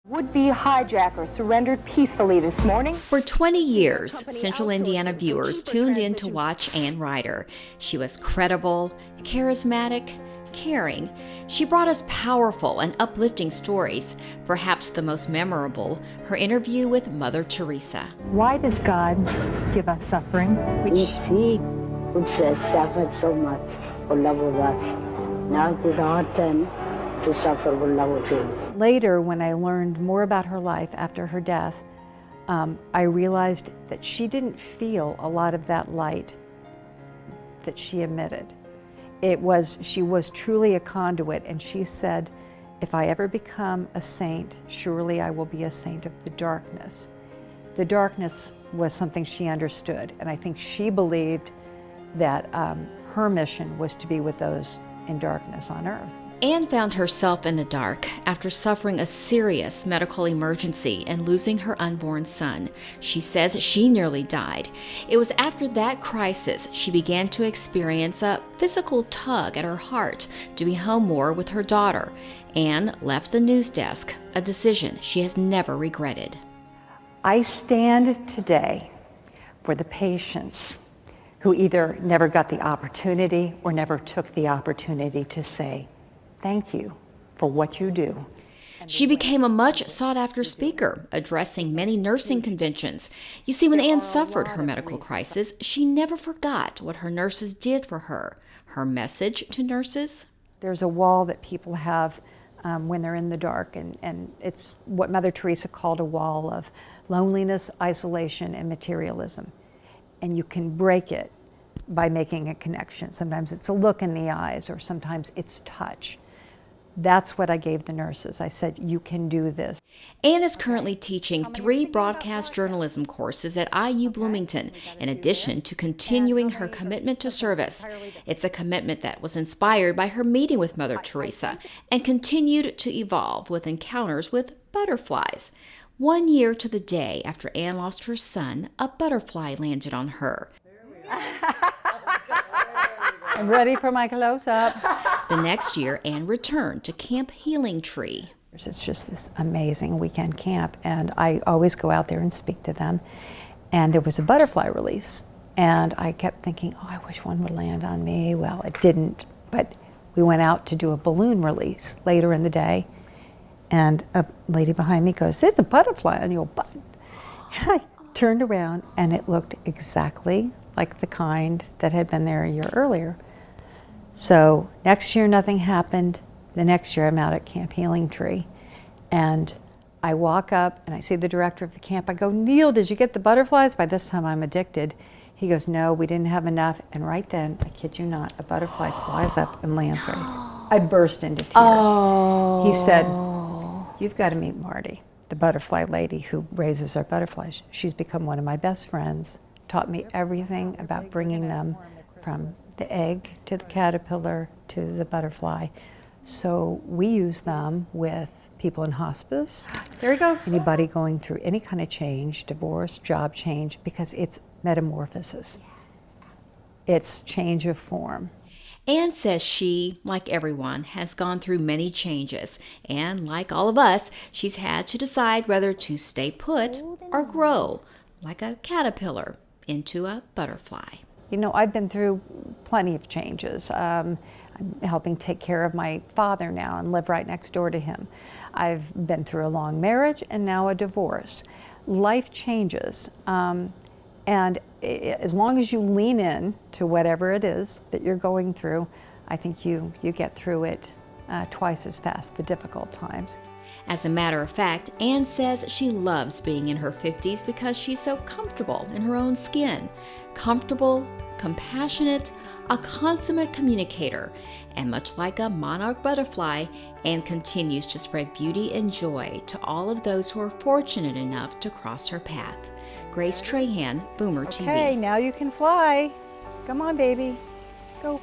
Would-be hijacker surrendered peacefully this morning. For 20 years, Central Indiana viewers tuned in to watch Anne Ryder. She was credible, charismatic, caring. She brought us powerful and uplifting stories. Perhaps the most memorable, her interview with Mother Teresa. Why does God give us suffering? If He would have suffered so much for love of us, now it is our turn to suffer for love of Him. Later, when I learned more about her life after her death, I realized that she didn't feel a lot of that light that she emitted. She was truly a conduit, and she said, if I ever become a saint, surely I will be a saint of the darkness. The darkness was something she understood, and I think she believed that her mission was to be with those in darkness on earth. Anne found herself in the dark after suffering a serious medical emergency and losing her unborn son. She says she nearly died. It was after that crisis she began to experience a physical tug at her heart to be home more with her daughter. Anne left the news desk, a decision she has never regretted. I stand today for the patients who either never got the opportunity or never took the opportunity to say, thank you for what you do. She became a much sought-after speaker, addressing many nursing conventions. You see, when Anne suffered her medical crisis, she never forgot what her nurses did for her. Her message to nurses? There's a wall that people have when they're in the dark, and it's what Mother Teresa called a wall of loneliness, isolation, and materialism. And you can break it by making a connection. Sometimes it's a look in the eyes, or sometimes it's touch. That's what I gave the nurses. I said, you can do this. Anne is currently teaching 3 broadcast journalism courses at IU Bloomington, in addition to continuing her commitment to service. It's a commitment that was inspired by her meeting with Mother Teresa and continued to evolve with encounters with butterflies. 1 year to the day after Anne lost her son, a butterfly landed on her. I'm ready for my close-up. The next year, Anne returned to Camp Healing Tree. It's just this amazing weekend camp, and I always go out there and speak to them. And there was a butterfly release, and I kept thinking, oh, I wish one would land on me. Well, it didn't, but we went out to do a balloon release later in the day, and a lady behind me goes, there's a butterfly on your butt. And I turned around, and it looked exactly like the kind that had been there a year earlier. So next year, nothing happened. The next year, I'm out at Camp Healing Tree, and I walk up and I see the director of the camp. I go, Neil, did you get the butterflies? By this time, I'm addicted. He goes, no, we didn't have enough. And right then, I kid you not, a butterfly flies up and lands right. I burst into tears. Oh. He said, you've got to meet Marty, the butterfly lady who raises our butterflies. She's become one of my best friends, taught me everything about bringing them from the egg to the caterpillar to the butterfly. So we use them with people in hospice. There he goes. Anybody going through any kind of change, divorce, job change, because it's metamorphosis. It's change of form. Anne says she, like everyone, has gone through many changes, and like all of us, she's had to decide whether to stay put or grow, like a caterpillar, into a butterfly. You know, I've been through plenty of changes. I'm helping take care of my father now and live right next door to him. I've been through a long marriage and now a divorce. Life changes. And as long as you lean in to whatever it is that you're going through, I think you get through it twice as fast, the difficult times. As a matter of fact, Anne says she loves being in her 50s because she's so comfortable in her own skin. Comfortable, compassionate, a consummate communicator, and much like a monarch butterfly, Anne continues to spread beauty and joy to all of those who are fortunate enough to cross her path. Grace Trahan, Boomer TV. Okay, now you can fly. Come on, baby. Go.